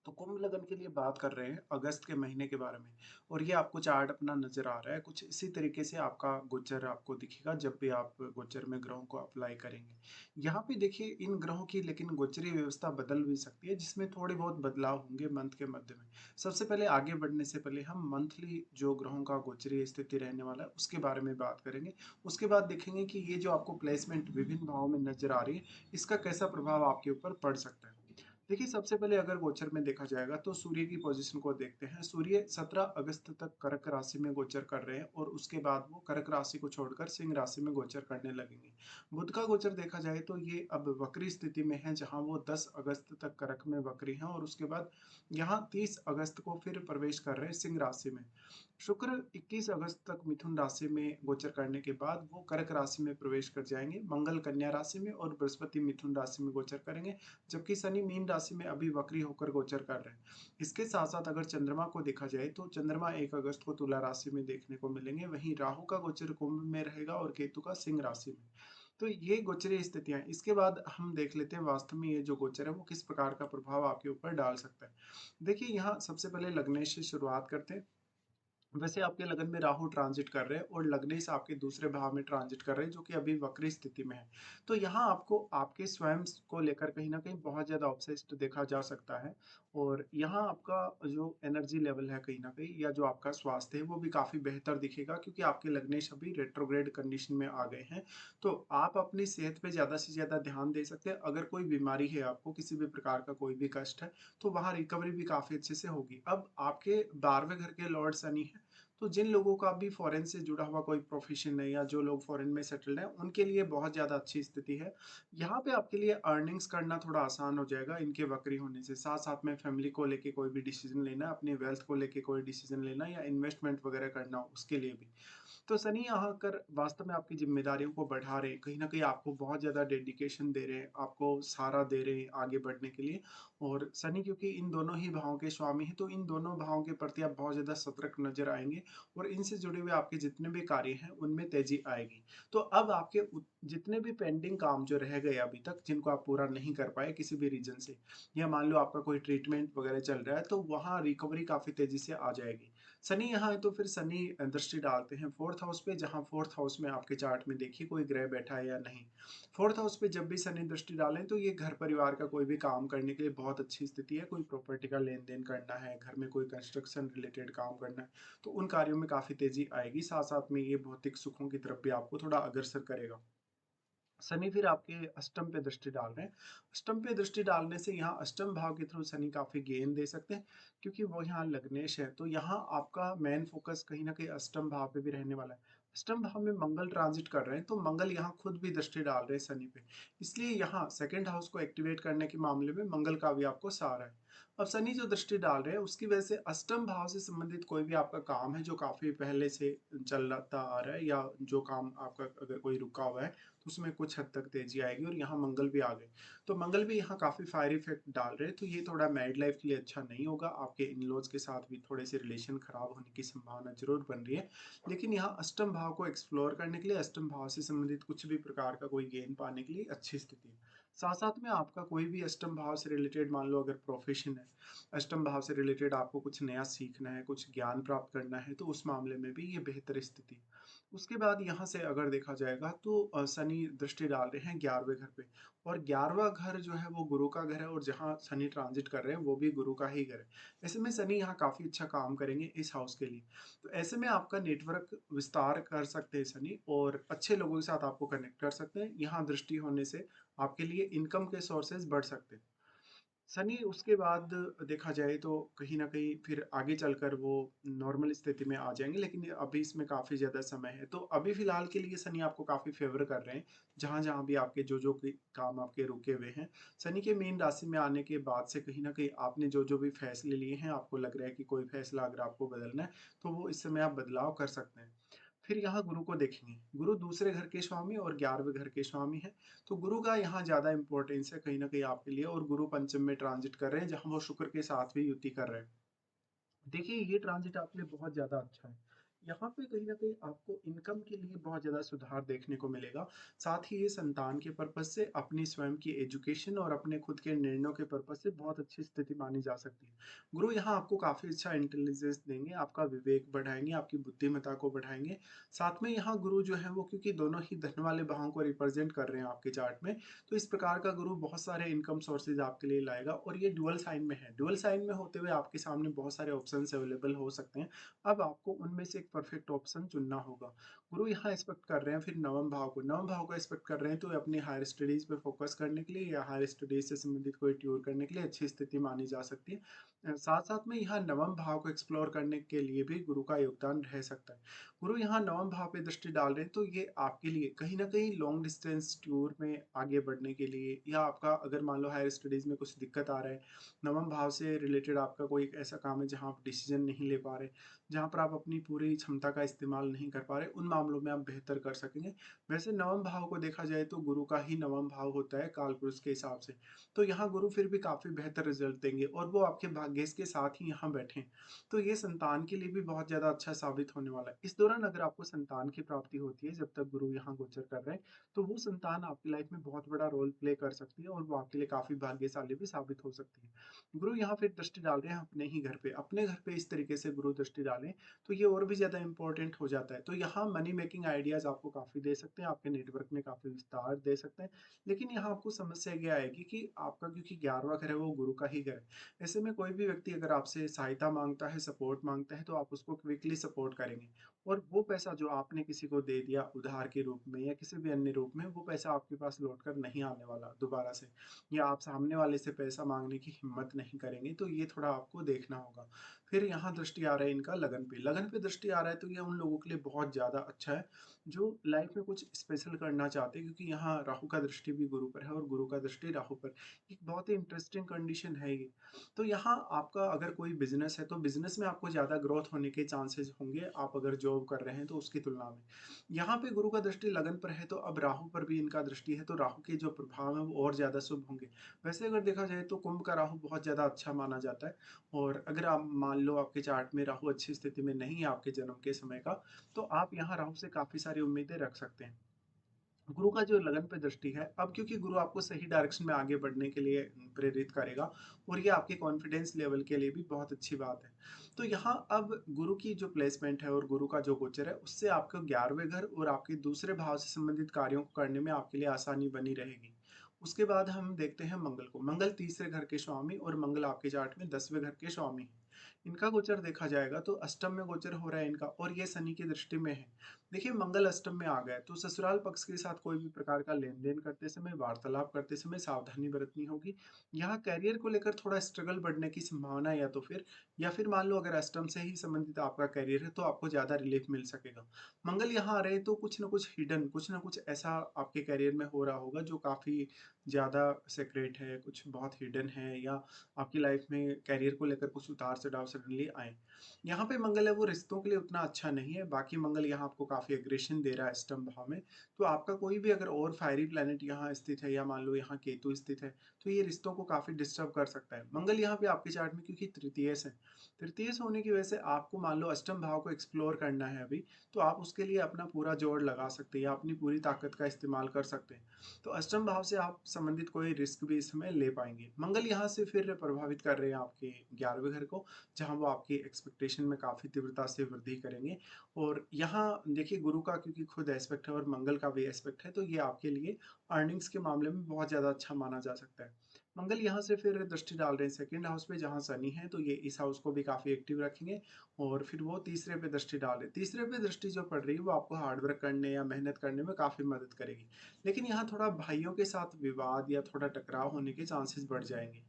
तो कुंभ लगन के लिए बात कर रहे हैं अगस्त के महीने के बारे में। और ये आपको चार्ट अपना नज़र आ रहा है, कुछ इसी तरीके से आपका गोचर आपको दिखेगा जब भी आप गोचर में ग्रहों को अप्लाई करेंगे। यहाँ पे देखिए इन ग्रहों की लेकिन गोचरीय व्यवस्था बदल भी सकती है, जिसमें थोड़े बहुत बदलाव होंगे मंथ के मध्य में। सबसे पहले आगे बढ़ने से पहले हम मंथली जो ग्रहों का गोचरीय स्थिति रहने वाला है उसके बारे में बात करेंगे। उसके बाद देखेंगे कि ये जो आपको प्लेसमेंट विभिन्न भावों में नज़र आ रही है, इसका कैसा प्रभाव आपके ऊपर पड़ सकता है। देखिए, सबसे पहले अगर गोचर में देखा जाएगा तो सूर्य की पोजीशन को देखते हैं। सूर्य 17 अगस्त तक कर्क राशि में गोचर कर रहे हैं और उसके बाद वो कर्क राशि को छोड़कर सिंह राशि में गोचर करने लगेंगे। बुध का गोचर देखा जाए तो ये अब वक्री स्थिति में है, जहाँ वो 10 अगस्त तक कर्क में वक्री हैं और उसके बाद यहाँ 30 अगस्त को फिर प्रवेश कर रहे हैं सिंह राशि में। शुक्र 21 अगस्त तक मिथुन राशि में गोचर करने के बाद वो कर्क राशि में प्रवेश कर जाएंगे। मंगल कन्या राशि में और बृहस्पति मिथुन राशि में गोचर करेंगे, जबकि शनि मीन राशि में अभी वक्री होकर गोचर कर रहे हैं। इसके साथ साथ अगर चंद्रमा को देखा जाए तो चंद्रमा 1 अगस्त को तुला राशि में देखने को मिलेंगे, वहीं राहु का गोचर कुंभ में रहेगा और केतु का सिंह राशि में। तो ये गोचरीय स्थितियां हैं। इसके बाद हम देख लेते हैं वास्तव में ये जो गोचर है वो किस प्रकार का प्रभाव आपके ऊपर डाल सकता है। देखिए, यहाँ सबसे पहले लग्नेश से शुरुआत करते हैं। वैसे आपके लगन में राहु ट्रांजिट कर रहे हैं और लग्नेश आपके दूसरे भाव में ट्रांजिट कर रहे हैं, जो कि अभी वक्री स्थिति में है। तो यहाँ आपको आपके स्वयं को लेकर कहीं न कहीं बहुत ज़्यादा ऑब्सेस्ड देखा जा सकता है। और यहाँ आपका जो एनर्जी लेवल है कहीं न कहीं, या जो आपका स्वास्थ्य है वो भी काफ़ी बेहतर दिखेगा, क्योंकि आपके लग्नेश अभी रेट्रोग्रेड कंडीशन में आ गए हैं। तो आप अपनी सेहत पे ज़्यादा से ज़्यादा ध्यान दे सकते हैं। अगर कोई बीमारी है, आपको किसी भी प्रकार का कोई भी कष्ट है, तो वहाँ रिकवरी भी काफ़ी अच्छे से होगी। अब आपके 12वें घर के लॉर्ड शनि हैं, तो जिन लोगों का भी फॉरेन से जुड़ा हुआ कोई प्रोफेशन है या जो लोग फॉरेन में सेटल्ड हैं, उनके लिए बहुत ज़्यादा अच्छी स्थिति है। यहाँ पे आपके लिए अर्निंग्स करना थोड़ा आसान हो जाएगा इनके वक्री होने से। साथ-साथ में फैमिली को लेके कोई भी डिसीज़न लेना, अपनी वेल्थ को लेके कोई डिसीज़न लेना या इन्वेस्टमेंट वगैरह करना हो, उसके लिए भी। तो शनि यहाँ आकर वास्तव में आपकी ज़िम्मेदारियों को बढ़ा रहे हैं, कहीं न कहीं आपको बहुत ज़्यादा डेडिकेशन दे रहे हैं, आपको सहारा दे रहे हैं आगे बढ़ने के लिए। और शनि क्योंकि इन दोनों ही भावों के स्वामी हैं, तो इन दोनों भावों के प्रति आप बहुत ज़्यादा सतर्क नज़र आएँगे और इनसे जुड़े हुए आपके जितने भी कार्य हैं, उनमें तेज़ी आएगी। तो अब आपके जितने भी पेंडिंग काम जो रह गए अभी तक, जिनको आप पूरा नहीं कर पाए किसी भी रीज़न से, या मान लो आपका कोई ट्रीटमेंट वगैरह चल रहा है, तो वहाँ रिकवरी काफ़ी तेज़ी से आ जाएगी। शनि यहाँ है तो फिर शनि दृष्टि डालते हैं 4th हाउस पे, जहाँ 4th हाउस में आपके चार्ट में देखिए कोई ग्रह बैठा है या नहीं। 4th हाउस पे जब भी शनि दृष्टि डालें तो ये घर परिवार का कोई भी काम करने के लिए बहुत अच्छी स्थिति है। कोई प्रॉपर्टी का लेन-देन करना है, घर में कोई कंस्ट्रक्शन रिलेटेड काम करना है, तो उन कार्यों में काफ़ी तेज़ी आएगी। साथ-साथ में ये भौतिक सुखों की तरफ भी आपको थोड़ा अग्रसर करेगा। शनि फिर आपके अष्टम पे दृष्टि डाल रहे हैं। अष्टम पे दृष्टि डालने से यहाँ अष्टम भाव के थ्रू शनि काफ़ी गेन दे सकते हैं, क्योंकि वो यहाँ लग्नेश है। तो यहाँ आपका मेन फ़ोकस कहीं न कहीं अष्टम भाव पे भी रहने वाला है। अष्टम भाव में मंगल ट्रांज़िट कर रहे हैं, तो मंगल यहाँ खुद भी दृष्टि डाल रहे हैं शनि पे। इसलिए यहाँ 2nd हाउस को एक्टिवेट करने के मामले में मंगल का भी आपको सहारा है। अब शनि जो दृष्टि डाल रहे हैं, उसकी वजह से अष्टम भाव से संबंधित कोई भी आपका काम है, जो काफ़ी पहले से चलता आ रहा है, या जो काम आपका अगर कोई रुका हुआ है, तो उसमें कुछ हद तक तेज़ी आएगी। और यहाँ मंगल भी आ गए। तो मंगल भी यहाँ काफ़ी फायर इफ़ेक्ट डाल रहे हैं, तो ये थोड़ा मैरिड लाइफ़ के लिए अच्छा नहीं होगा। आपके इन-लॉज़ के साथ भी थोड़े-से रिलेशन खराब होने की संभावना ज़रूर बन रही है। लेकिन यहाँ अष्टम भाव को एक्सप्लोर करने के लिए, अष्टम भाव से संबंधित कुछ भी प्रकार का कोई गेन पाने के लिए अच्छी स्थिति है। साथ-साथ में आपका कोई भी अष्टम भाव से रिलेटेड मान लो अगर प्रोफ़ेशन है, अष्टम भाव से रिलेटेड आपको कुछ नया सीखना है, कुछ ज्ञान प्राप्त करना है, तो उस मामले में भी ये बेहतर स्थिति है। उसके बाद यहाँ से अगर देखा जाएगा तो शनि दृष्टि डाल रहे हैं 11वें घर पे। और 11वां घर जो है वो गुरु का घर है, और जहाँ शनि ट्रांजिट कर रहे हैं वो भी गुरु का ही घर है। ऐसे में शनि यहाँ काफ़ी अच्छा काम करेंगे इस हाउस के लिए। तो ऐसे में आपका नेटवर्क विस्तार कर सकते हैं शनि, और अच्छे लोगों के साथ आपको कनेक्ट कर सकते हैं। यहाँ दृष्टि होने से आपके लिए इनकम के सोर्सेज़ बढ़ सकते हैं। शनि उसके बाद देखा जाए तो कहीं न कहीं फिर आगे चलकर वो नॉर्मल स्थिति में आ जाएँगे, लेकिन अभी इसमें काफ़ी ज़्यादा समय है। तो अभी फ़िलहाल के लिए शनि आपको काफ़ी फ़ेवर कर रहे हैं, जहाँ-जहाँ भी आपके जो-जो भी काम आपके रुके हुए हैं। शनि के मीन राशि में आने के बाद से कहीं न कहीं आपने जो-जो भी फैसले लिए हैं, आपको लग रहा है कि कोई फैसला अगर आपको बदलना है, तो वो इस समय आप बदलाव कर सकते हैं। फिर यहाँ गुरु को देखेंगे। गुरु दूसरे घर के स्वामी और 11वें घर के स्वामी हैं। तो गुरु का यहाँ ज़्यादा इम्पोर्टेंस है कहीं न कहीं आपके लिए, और गुरु पंचम में ट्रांज़िट कर रहे हैं, जहाँ वो शुक्र के साथ भी युति कर रहे हैं। देखिए, ये ट्रांज़िट आपके लिए बहुत ज़्यादा अच्छा है। यहाँ पे कहीं न कहीं आपको इनकम के लिए बहुत ज़्यादा सुधार देखने को मिलेगा। साथ ही ये संतान के पर्पज़ से, अपनी स्वयं की एजुकेशन और अपने खुद के निर्णयों के पर्पज़ से बहुत अच्छी स्थिति मानी जा सकती है। गुरु यहाँ आपको काफ़ी अच्छा इंटेलिजेंस देंगे, आपका विवेक बढ़ाएँगे, आपकी बुद्धिमत्ता को बढ़ाएँगे। साथ में यहाँ गुरु जो है वो क्योंकि दोनों ही धन वाले भावों को रिप्रेज़ेंट कर रहे हैं आपके चार्ट में, तो इस प्रकार का गुरु बहुत सारे इनकम सोर्सेज़ आपके लिए लाएगा और ये ड्यूअल साइन में है। ड्यूअल साइन में होते हुए आपके सामने बहुत सारे ऑप्शंस अवेलेबल हो सकते हैं। अब आपको उनमें से एक परफेक्ट ऑप्शन चुनना होगा। गुरु यहाँ एक्सपेक्ट कर रहे हैं फिर नवम भाव को। नवम भाव को एक्सपेक्ट कर रहे हैं तो अपनी हायर स्टडीज़ पे फ़ोकस करने के लिए या हायर स्टडीज़ से संबंधित कोई टूर करने के लिए अच्छी स्थिति मानी जा सकती है। साथ-साथ में यहाँ नवम भाव को एक्सप्लोर करने के लिए भी गुरु का योगदान रह सकता है। गुरु यहाँ नवम भाव पे दृष्टि डाल रहे हैं तो ये आपके लिए कहीं न कहीं लॉन्ग डिस्टेंस टूर में आगे बढ़ने के लिए या आपका अगर मान लो हायर स्टडीज़ में कुछ दिक्कत आ रहा है, नवम भाव से रिलेटेड आपका कोई एक ऐसा काम है जहाँ आप डिसीज़न नहीं ले पा रहे, जहाँ पर आप अपनी पूरी क्षमता का इस्तेमाल नहीं कर पा रहे, उन मामलों में आप बेहतर कर सकेंगे। वैसे नवम भाव को देखा जाए तो गुरु का ही नवम भाव होता है कालपुरुष के हिसाब से। तो यहाँ गुरु फिर भी काफ़ी बेहतर रिज़ल्ट देंगे और वो आपके भाग्येश के साथ ही यहाँ बैठे हैं। तो ये संतान के लिए भी बहुत ज़्यादा अच्छा साबित होने वाला है। इस दौरान अगर आपको संतान की प्राप्ति होती है, जब तक गुरु यहाँ गोचर कर रहे हैं, तो वो संतान आपकी लाइफ़ में बहुत बड़ा रोल प्ले कर सकती है और वो आपके लिए काफ़ी भाग्यशाली भी साबित हो सकती है। गुरु यहाँ फिर दृष्टि डाल रहे हैं अपने ही घर पे। अपने घर पे इस तरीके से गुरु दृष्टि डालें, तो ये और भी ज़्यादा इम्पोर्टेंट हो जाता है। तो यहाँ मनी मेकिंग आइडियाज़ आपको काफ़ी दे सकते हैं, आपके नेटवर्क में काफ़ी विस्तार दे सकते हैं। लेकिन यहाँ आपको समस्या ये आएगी कि आपका क्योंकि 11वाँ घर है वो गुरु का ही घर है। ऐसे में कोई भी व्यक्ति अगर आपसे सहायता माँगता है, सपोर्ट माँगता है, तो आप उसको क्विकली सपोर्ट करेंगे और वो पैसा जो आपने किसी को दे दिया उधार के रूप में या किसी भी अन्य रूप में, वो पैसा आपके पास लौट कर नहीं आने वाला दोबारा से या आप सामने वाले से पैसा माँगने की हिम्मत नहीं करेंगे, तो ये थोड़ा आपको देखना होगा। फिर यहाँ दृष्टि आ रहा है इनका लगन पे। लगन पे दृष्टि आ रहा है तो ये उन लोगों के लिए बहुत ज़्यादा अच्छा है, जो लाइफ़ में कुछ स्पेशल करना चाहते हैं क्योंकि यहाँ राहु का दृष्टि भी गुरु पर है और गुरु का दृष्टि राहु पर। एक बहुत ही इंटरेस्टिंग कंडीशन है ये। तो यहाँ आपका अगर कोई बिज़नेस है, तो बिज़नेस में आपको ज़्यादा ग्रोथ होने के चांसेस होंगे, आप अगर जॉब कर रहे हैं तो उसकी तुलना में। यहाँ पे गुरु का दृष्टि लगन पर है, तो अब राहु पर भी इनका दृष्टि है, तो राहु के जो प्रभाव हैं वो और ज़्यादा शुभ होंगे। वैसे अगर देखा जाए तो कुंभ का राहु बहुत ज़्यादा अच्छा माना जाता है और अगर आप मान लो आपके चार्ट में राहु अच्छी स्थिति में नहीं है आपके जन्म के समय का, तो आप यहाँ राहु से काफ़ी सारी उम्मीदें रख सकते हैं। गुरु का जो लगन पे दृष्टि है, अब क्योंकि गुरु आपको सही डायरेक्शन में आगे बढ़ने के लिए प्रेरित करेगा और ये आपके कॉन्फिडेंस लेवल के लिए भी बहुत अच्छी बात है। तो यहाँ अब गुरु की जो प्लेसमेंट है और गुरु का जो गोचर है, उससे आपको 11वें घर और आपके दूसरे भाव से संबंधित कार्यों को करने में आपके लिए आसानी बनी रहेगी। उसके बाद हम देखते हैं मंगल को। मंगल तीसरे घर के स्वामी और मंगल आपके चार्ट में 10वें घर के स्वामी हैं। इनका गोचर देखा जाएगा तो अष्टम में गोचर हो रहा है इनका और ये शनि की दृष्टि में है। देखिए मंगल अष्टम में आ गया तो ससुराल पक्ष के साथ कोई भी प्रकार का लेन-देन करते समय, वार्तालाप करते समय सावधानी बरतनी होगी। यहाँ करियर को लेकर थोड़ा स्ट्रगल बढ़ने की संभावना है या फिर मान लो अगर अष्टम से ही संबंधित आपका करियर है तो आपको ज़्यादा रिलीफ मिल सकेगा। मंगल यहाँ आ रहे हैं तो कुछ न कुछ हिडन, कुछ न कुछ ऐसा आपके करियर में हो रहा होगा जो काफ़ी ज़्यादा सीक्रेट है, कुछ बहुत हिडन है या आपकी लाइफ में करियर को लेकर कुछ उतार-चढ़ाव सडनली आए। यहाँ पे मंगल है वो रिश्तों के लिए उतना अच्छा नहीं है, बाकी मंगल यहाँ आपको काफ़ी एग्रेशन दे रहा है अष्टम भाव में, तो आपका कोई भी अगर और फायरी प्लैनेट यहाँ स्थित है या मान लो यहाँ केतु स्थित है, तो ये रिश्तों को काफ़ी डिस्टर्ब कर सकता है। मंगल यहाँ पे आपके चार्ट में क्योंकि तृतीयेश है, तृतीयेश होने की वजह से आपको मान लो अष्टम भाव को एक्सप्लोर करना है अभी, तो आप उसके लिए अपना पूरा जोर लगा सकते हैं या अपनी पूरी ताकत का इस्तेमाल कर सकते हैं। तो अष्टम भाव से आप संबंधित कोई रिस्क भी इस समय ले पाएँगे। मंगल यहाँ से फिर प्रभावित कर रहे हैं आपके 11वें घर को, जहाँ वो आपकी एक्सपेक्टेशन में काफ़ी तीव्रता से वृद्धि करेंगे और यहाँ देखिए गुरु का क्योंकि खुद एस्पेक्ट है और मंगल का भी एस्पेक्ट है, तो ये आपके लिए अर्निंग्स के मामले में बहुत ज़्यादा अच्छा माना जा सकता है। मंगल यहाँ से फिर दृष्टि डाल रहे हैं सेकंड हाउस पे जहाँ शनि है, तो ये इस हाउस को भी काफ़ी एक्टिव रखेंगे और फिर वो तीसरे पे दृष्टि डाल रहे हैं। तीसरे पे दृष्टि जो पड़ रही है, वो आपको हार्ड वर्क करने या मेहनत करने में काफ़ी मदद करेगी। लेकिन यहाँ थोड़ा भाइयों के साथ विवाद या थोड़ा टकराव होने के चांसेस बढ़ जाएँगे।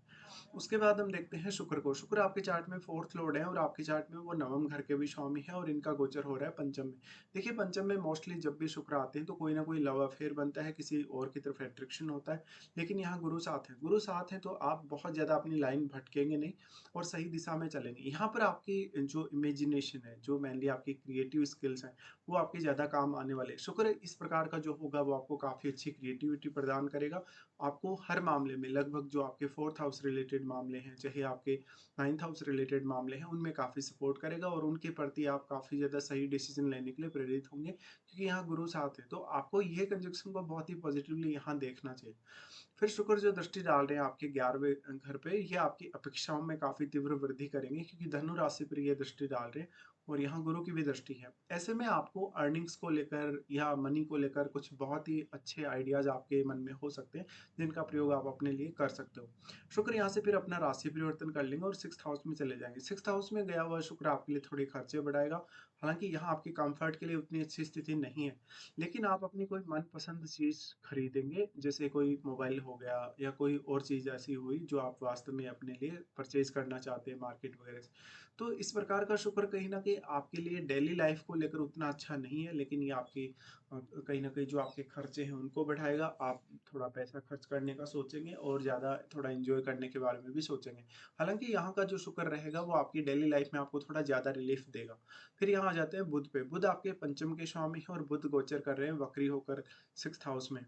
उसके बाद हम देखते हैं शुक्र को। शुक्र आपके चार्ट में 4th लॉर्ड है और आपके चार्ट में वो नवम घर के भी स्वामी है और इनका गोचर हो रहा है पंचम में। देखिए पंचम में मोस्टली जब भी शुक्र आते हैं तो कोई ना कोई लव अफेयर बनता है, किसी और की तरफ अट्रैक्शन होता है। लेकिन यहाँ गुरु साथ है। गुरु साथ है तो आप बहुत ज़्यादा अपनी लाइन भटकेंगे नहीं और सही दिशा में चलेंगे। यहाँ पर आपकी जो इमेजिनेशन है, जो मेनली आपकी क्रिएटिव स्किल्स हैं, वो आपके ज़्यादा काम आने वाले हैं। शुक्र इस प्रकार का जो होगा वो आपको काफ़ी अच्छी क्रिएटिविटी प्रदान करेगा। आपको हर मामले में लगभग जो आपके 4th हाउस रिलेटेड रिलेटेड मामले हैं, चाहे आपके 9th हाउस रिलेटेड मामले हैं, उनमें काफ़ी सपोर्ट करेगा और उनके प्रति आप काफ़ी ज़्यादा सही डिसीज़न लेने के लिए प्रेरित होंगे, क्योंकि यहाँ गुरु साथ है। तो आपको ये कंजंक्शन को बहुत ही पॉजिटिवली यहाँ देखना चाहिए। फिर शुक्र जो दृष्टि डाल रहे हैं आपके 11वें घर पे, ये आपकी अपेक्षाओं में काफ़ी तीव्र वृद्धि करेंगे, क्योंकि धनु राशि पर ये दृष्टि डाल रहे हैं और यहाँ गुरु की भी दृष्टि है। ऐसे में आपको अर्निंग्स को लेकर या मनी को लेकर कुछ बहुत ही अच्छे आइडियाज़ आपके मन में हो सकते हैं, जिनका प्रयोग आप अपने लिए कर सकते हो। शुक्र यहाँ से फिर अपना राशि परिवर्तन कर लेंगे और 6th हाउस में चले जाएँगे। 6th हाउस में गया हुआ शुक्र आपके लिए थोड़े खर्चे बढ़ाएगा, हालाँकि यहाँ आपके कम्फर्ट के लिए उतनी अच्छी स्थिति नहीं है। लेकिन आप अपनी कोई मनपसंद चीज़ खरीदेंगे, जैसे कोई मोबाइल हो गया या कोई और चीज़ ऐसी हुई जो आप वास्तव में अपने लिए परचेज़ करना चाहते हैं मार्केट वगैरह से। तो इस प्रकार का शुक्र कहीं न कहीं आपके लिए डेली लाइफ़ को लेकर उतना अच्छा नहीं है, लेकिन ये आपकी कहीं न कहीं जो आपके खर्चे हैं उनको बढ़ाएगा। आप थोड़ा पैसा खर्च करने का सोचेंगे और ज़्यादा थोड़ा एन्जॉय करने के बारे में भी सोचेंगे। हालाँकि यहाँ का जो शुक्र रहेगा वो आपकी डेली लाइफ़ में आपको थोड़ा ज़्यादा रिलीफ़ देगा। फिर यहाँ आ जाते हैं बुध पे। बुध आपके पंचम के स्वामी हैं और बुध गोचर कर रहे हैं वक्री होकर 6th हाउस में।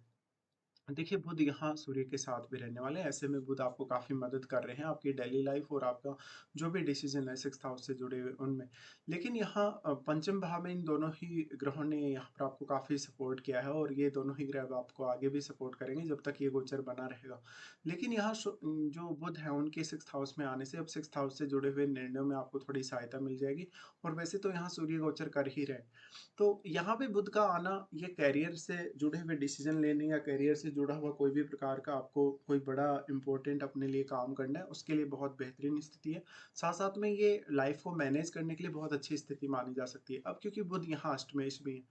देखिए, बुध यहाँ सूर्य के साथ भी रहने वाले हैं, ऐसे में बुध आपको काफ़ी मदद कर रहे हैं आपकी डेली लाइफ़ और आपका जो भी डिसीज़न है 6th हाउस से जुड़े हुए उनमें। लेकिन यहाँ पंचम भाव में इन दोनों ही ग्रहों ने यहाँ पर आपको काफ़ी सपोर्ट किया है और ये दोनों ही ग्रह अब आपको आगे भी सपोर्ट करेंगे जब तक ये गोचर बना रहेगा। लेकिन यहाँ जो बुध है उनके 6th हाउस में आने से अब 6th हाउस से जुड़े हुए निर्णयों में आपको थोड़ी सहायता मिल जाएगी और वैसे तो यहाँ सूर्य गोचर कर ही रहे हैं। तो यहाँ पे बुध का आना ये करियर से जुड़े हुए डिसीजन लेने या करियर से जुड़ा हुआ कोई भी प्रकार का आपको कोई बड़ा इम्पोर्टेंट अपने लिए काम करना है उसके लिए बहुत बेहतरीन स्थिति है। साथ साथ में ये लाइफ को मैनेज करने के लिए बहुत अच्छी स्थिति मानी जा सकती है। अब क्योंकि बुध यहाँ अष्टमेश भी है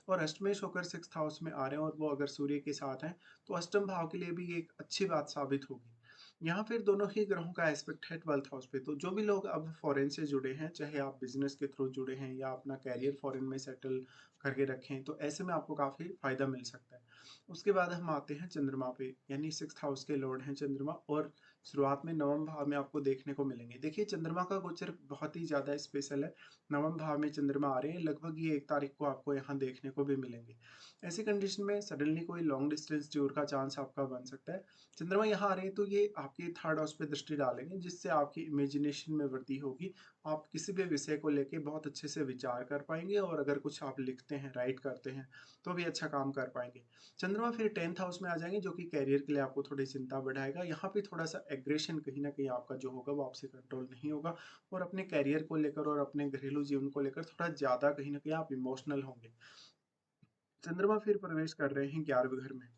और अष्टमेश होकर 6th हाउस में आ रहे हैं और वो अगर सूर्य के साथ हैं तो अष्टम भाव के लिए भी ये एक अच्छी बात साबित होगी। यहाँ फिर दोनों ही ग्रहों का एस्पेक्ट है 12th हाउस पे, तो जो भी लोग अब फॉरेन से जुड़े हैं, चाहे आप बिजनेस के थ्रू जुड़े हैं या अपना कैरियर फॉरेन में सेटल करके रखें, तो ऐसे में आपको काफ़ी फायदा मिल सकता है। उसके बाद हम आते हैं चंद्रमा पे, यानी 6th हाउस के लॉर्ड हैं चंद्रमा और शुरुआत में नवम भाव में आपको देखने को मिलेंगे। देखिए, चंद्रमा का गोचर बहुत ही ज़्यादा स्पेशल है। नवम भाव में चंद्रमा आ रहे हैं, लगभग ये 1 तारीख को आपको यहाँ देखने को भी मिलेंगे। ऐसी कंडीशन में सडनली कोई लॉन्ग डिस्टेंस टूर का चांस आपका बन सकता है। चंद्रमा यहाँ आ रहे हैं तो ये आपके 3rd हाउस पे दृष्टि डालेंगे, जिससे आपकी इमेजिनेशन में वृद्धि होगी। आप किसी भी विषय को लेके बहुत अच्छे से विचार कर पाएँगे और अगर कुछ आप लिखते हैं, राइट करते हैं, तो भी अच्छा काम कर पाएँगे। चंद्रमा फिर 10th हाउस में आ जाएँगे, जो कि करियर के लिए आपको थोड़ी चिंता बढ़ाएगा। यहाँ पे थोड़ा-सा एग्रेशन कहीं न कहीं आपका जो होगा वो आपसे कंट्रोल नहीं होगा और अपने करियर को लेकर और अपने घरेलू जीवन को लेकर थोड़ा ज़्यादा कहीं न कहीं आप इमोशनल होंगे। चंद्रमा फिर प्रवेश कर रहे हैं 11वें घर में।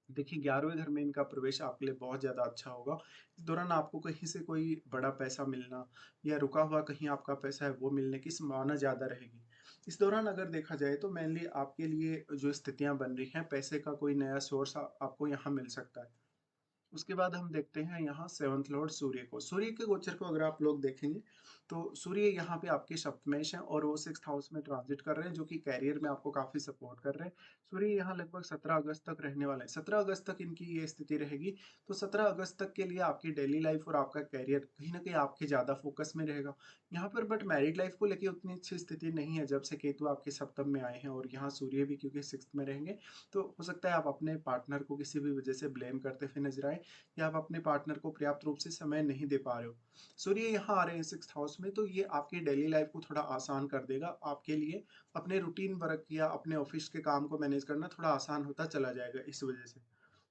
देखिए, 11वें घर में इनका प्रवेश आपके लिए बहुत ज़्यादा अच्छा होगा। इस दौरान आपको कहीं से कोई बड़ा पैसा मिलना या रुका हुआ कहीं आपका पैसा है वो मिलने की संभावना ज़्यादा रहेगी। इस दौरान अगर देखा जाए तो मेनली आपके लिए जो स्थितियाँ बन रही हैं, पैसे का कोई नया सोर्स आपको यहाँ मिल सकता है। उसके बाद हम देखते हैं यहाँ 7th लॉर्ड सूर्य को। सूर्य के गोचर को अगर आप लोग देखेंगे, तो सूर्य यहाँ पे आपके सप्तमेश हैं और वो 6th हाउस में ट्रांज़िट कर रहे हैं, जो कि करियर में आपको काफ़ी सपोर्ट कर रहे हैं। सूर्य यहाँ लगभग 17 अगस्त तक रहने वाले हैं। 17 अगस्त तक इनकी ये स्थिति रहेगी, तो 17 अगस्त तक के लिए आपकी डेली लाइफ़ और आपका करियर कहीं न कहीं आपके ज़्यादा फ़ोकस में रहेगा। यहाँ पर बट मैरिड लाइफ़ को लेके उतनी अच्छी स्थिति नहीं है, जब से केतु आपके सप्तम में आए हैं और यहाँ सूर्य भी क्योंकि 6th में रहेंगे, तो हो सकता है आप अपने पार्टनर को किसी भी वजह से ब्लेम करते हुए नज़र आएँ या आप अपने पार्टनर को पर्याप्त रूप से समय नहीं दे पा रहे हो। सूर्य यहाँ आ रहे हैं 6th हाउस में, तो ये आपकी डेली लाइफ को थोड़ा आसान कर देगा। आपके लिए अपने रूटीन वर्क या अपने ऑफिस के काम को मैनेज करना थोड़ा आसान होता चला जाएगा इस वजह से।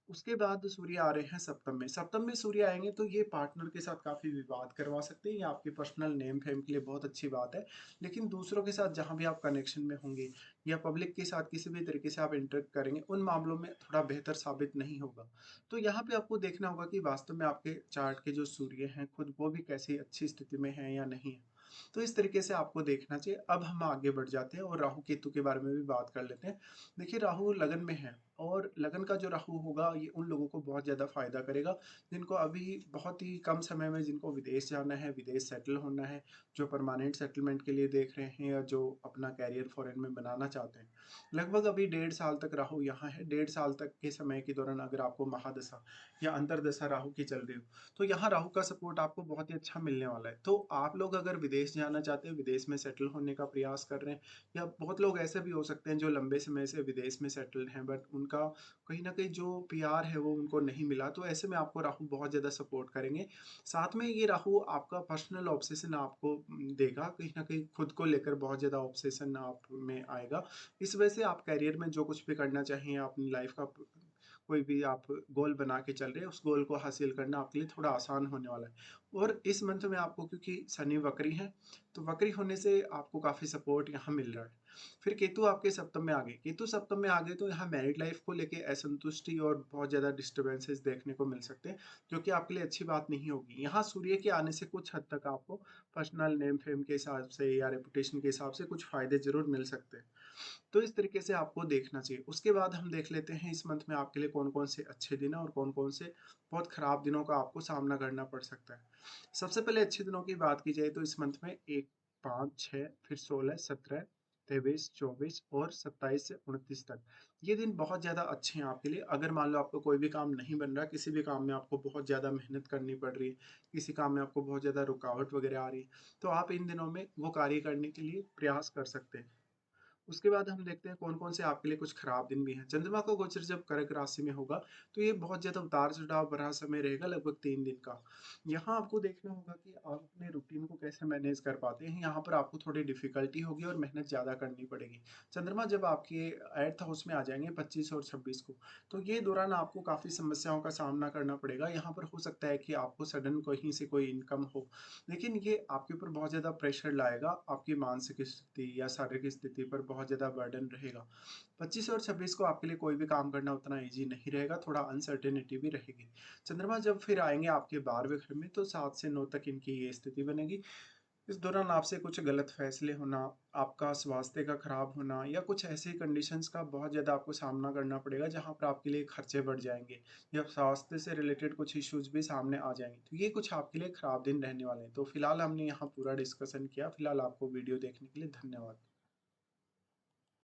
उसके बाद सूर्य आ रहे हैं सप्तम में। सप्तम में सूर्य आएँगे तो ये पार्टनर के साथ काफ़ी विवाद करवा सकते हैं, ये आपके पर्सनल नेम फेम के लिए बहुत अच्छी बात है। लेकिन दूसरों के साथ जहाँ भी आप कनेक्शन में होंगे या पब्लिक के साथ किसी भी तरीके से आप इंटरेक्ट करेंगे, उन मामलों में थोड़ा बेहतर साबित नहीं होगा। तो यहाँ पे आपको देखना होगा कि वास्तव में आपके चार्ट के जो सूर्य हैं खुद वो भी कैसी अच्छी स्थिति में हैं या नहीं है। तो इस तरीके से आपको देखना चाहिए। अब हम आगे बढ़ जाते हैं और राहु केतु के बारे में भी बात कर लेते हैं। देखिए, राहु लगन में है और लगन का जो राहु होगा ये उन लोगों को बहुत ज़्यादा फ़ायदा करेगा, जिनको अभी बहुत ही कम समय में जिनको विदेश जाना है, विदेश सेटल होना है, जो परमानेंट सेटलमेंट के लिए देख रहे हैं या जो अपना करियर फ़ॉरेन में बनाना चाहते हैं। लगभग अभी 1.5 साल तक राहु यहाँ है, 1.5 साल तक के समय के दौरान अगर आपको महादशा या अंतर्दशा राहु की चल रही हो, तो यहाँ राहु का सपोर्ट आपको बहुत ही अच्छा मिलने वाला है। तो आप लोग अगर विदेश विदेश जाना चाहते हैं, विदेश में सेटल होने का प्रयास कर रहे हैं, या बहुत लोग ऐसे भी हो सकते हैं जो लंबे समय से विदेश में सेटल्ड हैं, बट उनका कहीं न कहीं जो पीआर है वो उनको नहीं मिला, तो ऐसे में आपको राहु बहुत ज़्यादा सपोर्ट करेंगे। साथ में ये राहु आपका पर्सनल ऑब्सेशन आपको देगा, कहीं न कहीं खुद को लेकर बहुत ज़्यादा ऑब्सेशन आप में आएगा। इस वजह से आप करियर में जो कुछ भी करना चाहें, अपनी लाइफ़ का कोई भी आप गोल बना के चल रहे हैं, उस गोल को हासिल करना आपके लिए थोड़ा आसान होने वाला है। और इस मंथ में आपको, क्योंकि शनि वक्री है, तो वक्री होने से आपको काफ़ी सपोर्ट यहाँ मिल रहा है। फिर केतु आपके सप्तम में आ गए। केतु सप्तम में आ गए तो यहाँ मैरिड लाइफ़ को लेके असंतुष्टि और बहुत ज़्यादा डिस्टर्बेंसेस देखने को मिल सकते हैं, जो कि आपके लिए अच्छी बात नहीं होगी। यहाँ सूर्य के आने से कुछ हद तक आपको पर्सनल नेम फेम के हिसाब से या रेपुटेशन के हिसाब से कुछ फ़ायदे ज़रूर मिल सकते हैं। तो इस तरीके से आपको देखना चाहिए। उसके बाद हम देख लेते हैं इस मंथ में आपके लिए कौन-कौन से अच्छे दिन हैं और कौन-कौन से बहुत खराब दिनों का आपको सामना करना पड़ सकता है। सबसे पहले अच्छे दिनों की बात की जाए तो इस मंथ में 1, 5, 6, फिर 16, 17, 23, 24 और 27 से 29 तक। ये दिन बहुत ज़्यादा अच्छे हैं आपके लिए। अगर मान लो आपको कोई भी काम नहीं बन रहा, किसी भी काम में आपको बहुत ज़्यादा मेहनत करनी पड़ रही है, किसी काम में आपको बहुत ज़्यादा रुकावट वगैरह आ रही है, तो आप इन दिनों में वो कार्य करने के लिए प्रयास कर सकते हैं। उसके बाद हम देखते हैं कौन-कौन से आपके लिए कुछ खराब दिन भी हैं। चंद्रमा का गोचर जब कर्क राशि में होगा, तो ये बहुत ज़्यादा उतार-चढ़ाव भरा समय रहेगा, लगभग 3 दिन का। यहाँ आपको देखना होगा कि आप अपने रूटीन को कैसे मैनेज कर पाते हैं। यहाँ पर आपको थोड़ी डिफ़िकल्टी होगी और मेहनत ज़्यादा करनी पड़ेगी। चंद्रमा जब आपके 8th हाउस में आ जाएँगे 25 और 26 को, तो ये दौरान आपको काफ़ी समस्याओं का सामना करना पड़ेगा। यहाँ पर हो सकता है कि आपको सडन कहीं से कोई इनकम हो, लेकिन ये आपके ऊपर बहुत ज़्यादा प्रेशर लाएगा, आपकी मानसिक स्थिति या शारीरिक स्थिति पर बहुत ज़्यादा बर्डन रहेगा। 25 और 26 को आपके लिए कोई भी काम करना उतना ईज़ी नहीं रहेगा, थोड़ा अनसर्टेनिटी भी रहेगी। चंद्रमा जब फिर आएँगे आपके 12वें घर में, तो 7 से 9 तक इनकी ये स्थिति बनेगी। इस दौरान आपसे कुछ गलत फैसले होना, आपका स्वास्थ्य का खराब होना, या कुछ ऐसी कंडीशंस का बहुत ज़्यादा आपको सामना करना पड़ेगा जहाँ पर आपके लिए खर्चे बढ़ जाएँगे, या स्वास्थ्य से रिलेटेड कुछ इश्यूज़ भी सामने आ जाएँगे। तो ये कुछ आपके लिए खराब दिन रहने वाले हैं। तो फिलहाल हमने यहाँ पूरा डिस्कशन किया। फिलहाल आपको वीडियो देखने के लिए धन्यवाद।